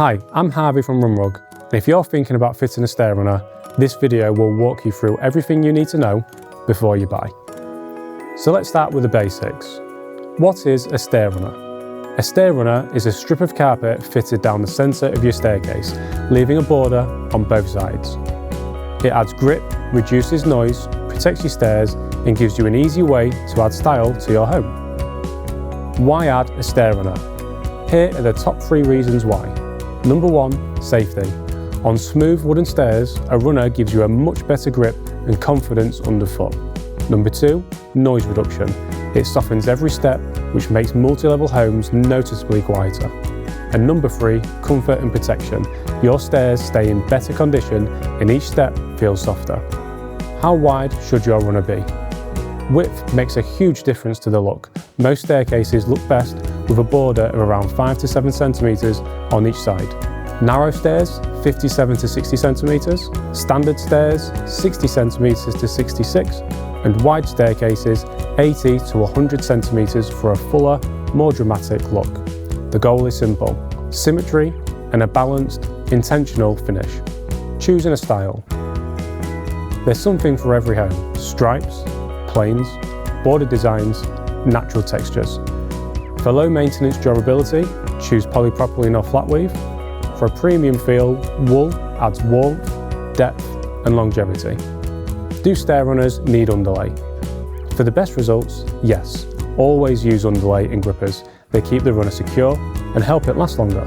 Hi, I'm Harvey from Runrug, and if you're thinking about fitting a stair runner, this video will walk you through everything you need to know before you buy. So let's start with the basics. What is a stair runner? A stair runner is a strip of carpet fitted down the centre of your staircase, leaving a border on both sides. It adds grip, reduces noise, protects your stairs, and gives you an easy way to add style to your home. Why add a stair runner? Here are the top 3 reasons why. Number 1, safety. On smooth wooden stairs, a runner gives you a much better grip and confidence underfoot. Number 2, noise reduction. It softens every step, which makes multi-level homes noticeably quieter. And number 3, comfort and protection. Your stairs stay in better condition and each step feels softer. How wide should your runner be? Width makes a huge difference to the look. Most staircases look best with a border of around 5 to 7 centimetres on each side. Narrow stairs, 57 to 60 centimetres, standard stairs, 60 centimetres to 66, and wide staircases, 80 to 100 centimetres for a fuller, more dramatic look. The goal is simple: symmetry and a balanced, intentional finish. Choosing a style. There's something for every home: stripes, planes, border designs, natural textures. For low maintenance durability, choose polypropylene or flat weave. For a premium feel, wool adds warmth, depth and longevity. Do stair runners need underlay? For the best results, yes. Always use underlay and grippers. They keep the runner secure and help it last longer.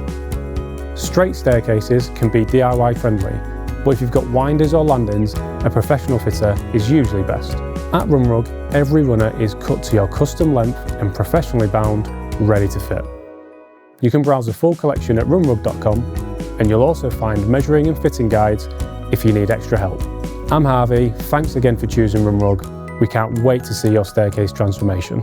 Straight staircases can be DIY friendly, but if you've got winders or landings, a professional fitter is usually best. At Runrug, every runner is cut to your custom length and professionally bound, ready to fit. You can browse the full collection at runrug.com, and you'll also find measuring and fitting guides if you need extra help. I'm Harvey, thanks again for choosing Runrug. We can't wait to see your staircase transformation.